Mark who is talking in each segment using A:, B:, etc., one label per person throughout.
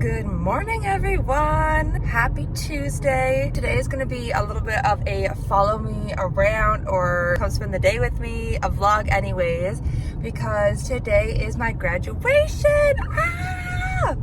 A: Good morning, everyone. Happy Tuesday. Today is going to be a little bit of a follow me around or come spend the day with me, a vlog anyways, because today is my graduation.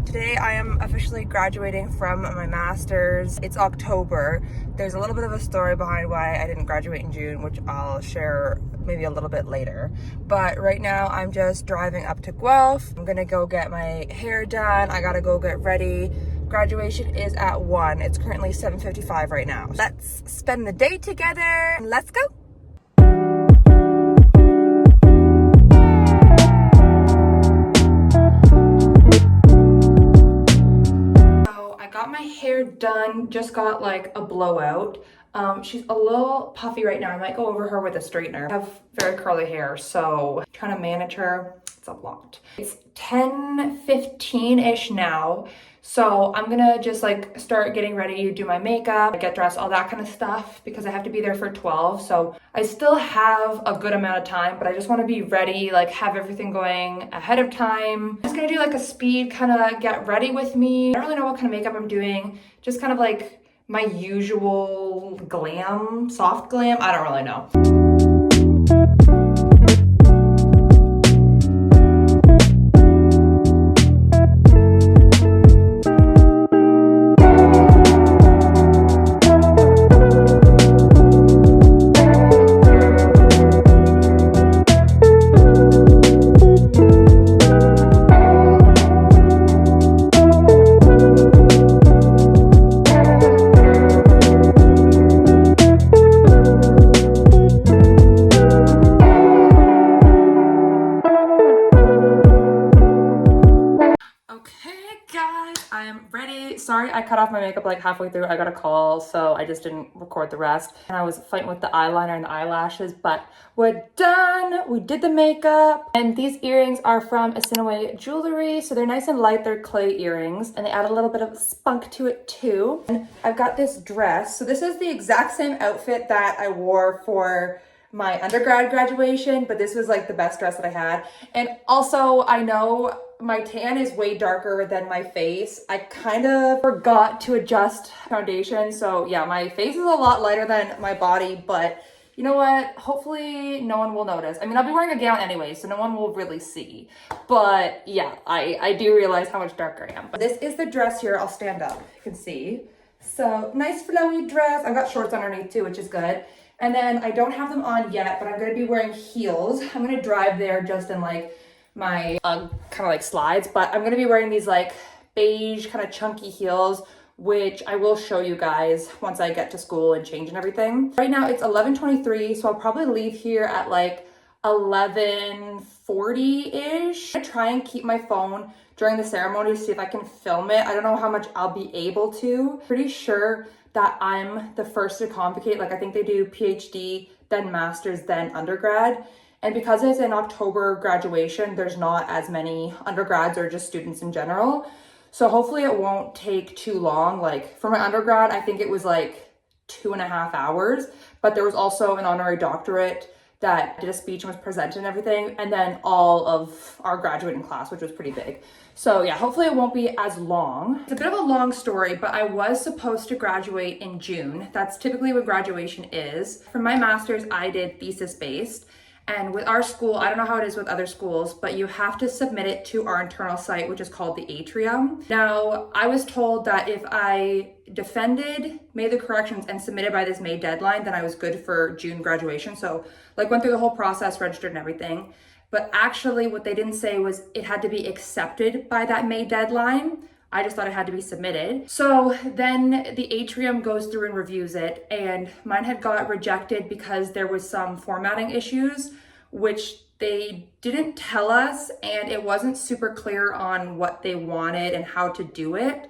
A: Today I am officially graduating from my master's. It's October. There's a little bit of a story behind why I didn't graduate in June, which I'll share maybe a little bit later. But right now I'm just driving up to Guelph. I'm gonna go get my hair done. I gotta go get ready. Graduation is at 1. It's currently 7:55 right now. Let's spend the day together. Let's go. Got my hair done, just got like a blowout. She's a little puffy right now. I might go over her with a straightener. I have very curly hair, so trying to manage her, it's a lot. It's 10:15-ish now, so I'm gonna just like start getting ready, do my makeup, get dressed, all that kind of stuff, because I have to be there for 12. So I still have a good amount of time, but I just want to be ready, like have everything going ahead of time. I'm just gonna do like a speed kind of get ready with me. I don't really know what kind of makeup I'm doing, just kind of like my usual glam, soft glam. I don't really know. Sorry, I cut off my makeup like halfway through. I got a call, so I just didn't record the rest. And I was fighting with the eyeliner and the eyelashes, but we're done. We did the makeup. And these earrings are from Assiniboia Jewelry. So they're nice and light. They're clay earrings, and they add a little bit of spunk to it too. And I've got this dress. So this is the exact same outfit that I wore for my undergrad graduation, but this was like the best dress that I had. And also, I know my tan is way darker than my face. I kind of forgot to adjust foundation. So yeah, my face is a lot lighter than my body, but you know what? Hopefully no one will notice. I mean, I'll be wearing a gown anyway, so no one will really see. But yeah, I do realize how much darker I am. But this is the dress here. I'll stand up, you can see. So nice flowy dress. I've got shorts underneath too, which is good. And then I don't have them on yet, but I'm gonna be wearing heels. I'm gonna drive there just in like my kind of like slides, but I'm gonna be wearing these like beige kind of chunky heels, which I will show you guys once I get to school and change and everything. Right now it's 11:23, so I'll probably leave here at like 11:40-ish. I try and keep my phone during the ceremony to see if I can film it. I don't know how much I'll be able to. Pretty sure that I'm the first to convocate. Like I think they do PhD, then master's, then undergrad. And because it's an October graduation, there's not as many undergrads or just students in general. So hopefully it won't take too long. Like for my undergrad, I think it was like 2.5 hours, but there was also an honorary doctorate that did a speech and was presented and everything. And then all of our graduating class, which was pretty big. So yeah, hopefully it won't be as long. It's a bit of a long story, but I was supposed to graduate in June. That's typically what graduation is. For my master's, I did thesis based. And with our school, I don't know how it is with other schools, but you have to submit it to our internal site, which is called the Atrium. Now, I was told that if I defended, made the corrections, and submitted by this May deadline, then I was good for June graduation. So like went through the whole process, registered and everything. But actually what they didn't say was it had to be accepted by that May deadline. I just thought it had to be submitted. So then the Atrium goes through and reviews it, and mine had got rejected because there was some formatting issues, which they didn't tell us, and it wasn't super clear on what they wanted and how to do it.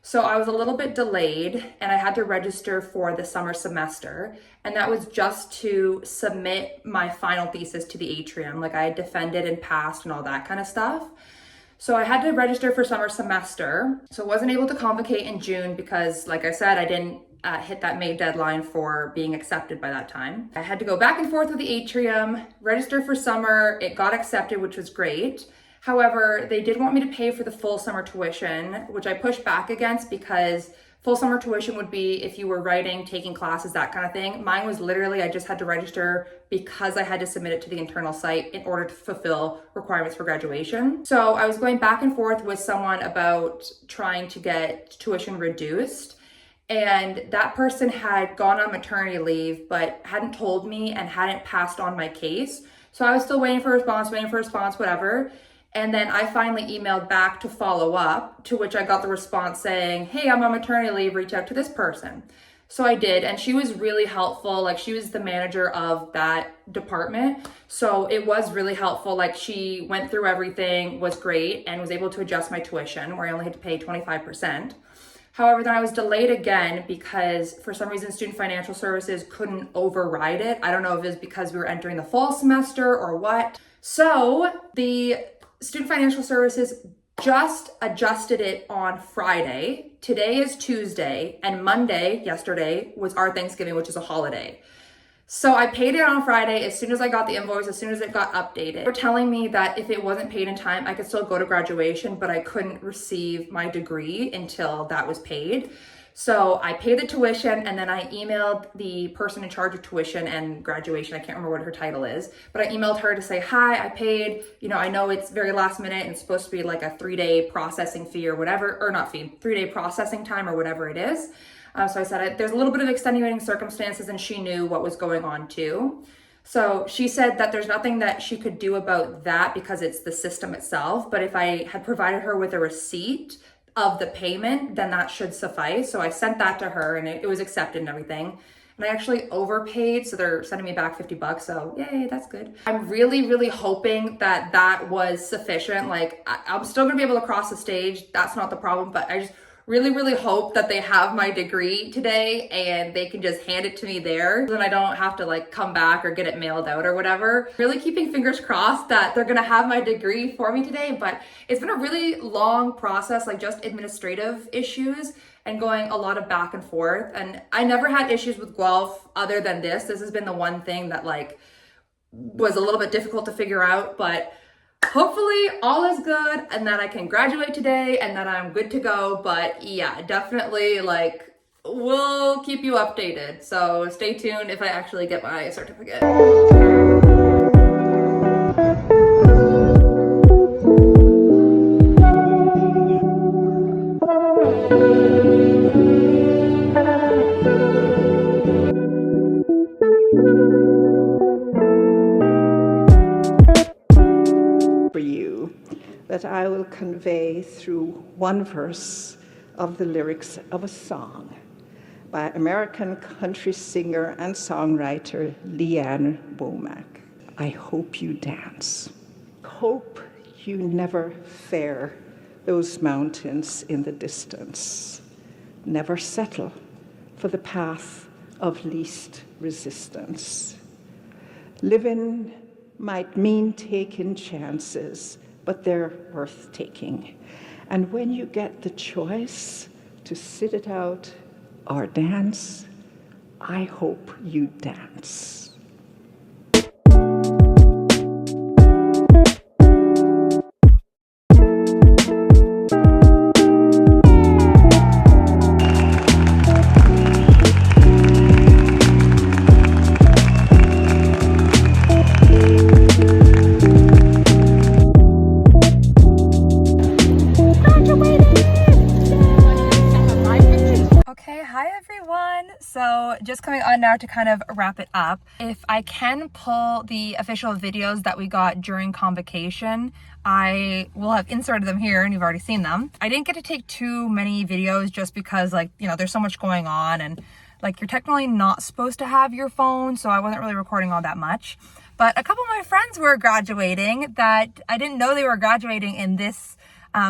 A: So I was a little bit delayed, and I had to register for the summer semester, and that was just to submit my final thesis to the Atrium. Like I had defended and passed and all that kind of stuff. So I had to register for summer semester. So I wasn't able to convocate in June because, like I said, I didn't hit that May deadline for being accepted by that time. I had to go back and forth with the Atrium, register for summer. It got accepted, which was great. However, they did want me to pay for the full summer tuition, which I pushed back against because full summer tuition would be if you were writing, taking classes, that kind of thing. Mine was literally, I just had to register because I had to submit it to the internal site in order to fulfill requirements for graduation. So I was going back and forth with someone about trying to get tuition reduced. And that person had gone on maternity leave, but hadn't told me and hadn't passed on my case. So I was still waiting for a response, whatever. And then I finally emailed back to follow up, to which I got the response saying, hey, I'm on maternity leave, reach out to this person. So I did, and she was really helpful. Like, she was the manager of that department. So it was really helpful. Like, she went through everything, was great, and was able to adjust my tuition where I only had to pay 25%. However, then I was delayed again because for some reason Student Financial Services couldn't override it. I don't know if it was because we were entering the fall semester or what. So the Student Financial Services just adjusted it on Friday. Today is Tuesday, and Monday, yesterday, was our Thanksgiving, which is a holiday. So I paid it on Friday as soon as I got the invoice, as soon as it got updated. They were telling me that if it wasn't paid in time, I could still go to graduation, but I couldn't receive my degree until that was paid. So I paid the tuition, and then I emailed the person in charge of tuition and graduation. I can't remember what her title is, but I emailed her to say, hi, I paid, I know it's very last minute and it's supposed to be like a 3-day processing fee or whatever, or not fee, 3-day processing time or whatever it is. So I said, there's a little bit of extenuating circumstances, and she knew what was going on too. So she said that there's nothing that she could do about that because it's the system itself. But if I had provided her with a receipt of the payment, then that should suffice. So I sent that to her, and it was accepted and everything. And I actually overpaid, so they're sending me back $50. So yay, that's good. I'm really, really hoping that that was sufficient. Like, I'm still gonna be able to cross the stage. That's not the problem, but I just really, really hope that they have my degree today and they can just hand it to me there. Then I don't have to like come back or get it mailed out or whatever. Really keeping fingers crossed that they're gonna have my degree for me today, but it's been a really long process, like just administrative issues and going a lot of back and forth. And I never had issues with Guelph other than this. This has been the one thing that like was a little bit difficult to figure out, but hopefully all is good and that I can graduate today and that I'm good to go. But yeah, definitely like we'll keep you updated. So stay tuned if I actually get my certificate.
B: That I will convey through one verse of the lyrics of a song by American country singer and songwriter Leanne Womack. I hope you dance. Hope you never fare those mountains in the distance. Never settle for the path of least resistance. Living might mean taking chances, but they're worth taking. And when you get the choice to sit it out or dance, I hope you dance.
A: So just coming on now to kind of wrap it up. If I can pull the official videos that we got during convocation, I will have inserted them here and you've already seen them. I didn't get to take too many videos just because there's so much going on and you're technically not supposed to have your phone. So I wasn't really recording all that much. But a couple of my friends were graduating that I didn't know they were graduating in this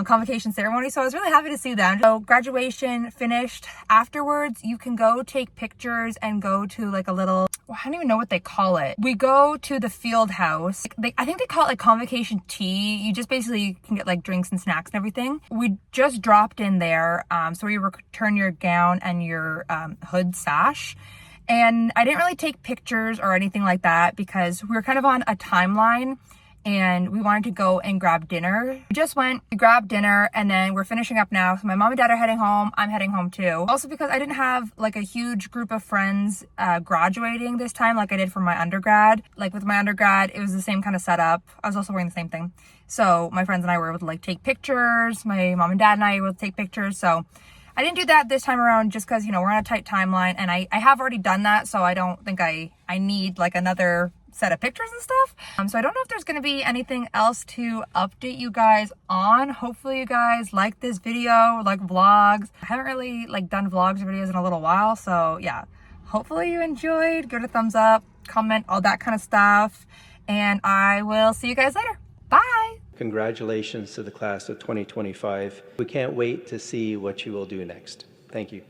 A: convocation ceremony, so I was really happy to see them. So graduation finished. Afterwards, you can go take pictures and go to like a little, I don't even know what they call it. We go to the field house. I think they call it like convocation tea. You just basically can get like drinks and snacks and everything. We just dropped in there, so you return your gown and your hood sash. And I didn't really take pictures or anything like that because we were kind of on a timeline. and we wanted to go and grab dinner. We just went to grab dinner and then we're finishing up now. So my mom and dad are heading home. I'm heading home too. Also because I didn't have like a huge group of friends graduating this time like I did for my undergrad. Like with my undergrad, it was the same kind of setup. I was also wearing the same thing. So my friends and I were able to like take pictures. My mom and dad and I were able to take pictures. So I didn't do that this time around just because, you know, we're on a tight timeline and I have already done that. So I don't think I need like another set of pictures and stuff. So I don't know if there's going to be anything else to update you guys on. Hopefully you guys like this video, like vlogs. I haven't really like done vlogs or videos in a little while. So yeah, hopefully you enjoyed. Give it a thumbs up, comment, all that kind of stuff. And I will see you guys later. Bye.
C: Congratulations to the class of 2025. We can't wait to see what you will do next. Thank you.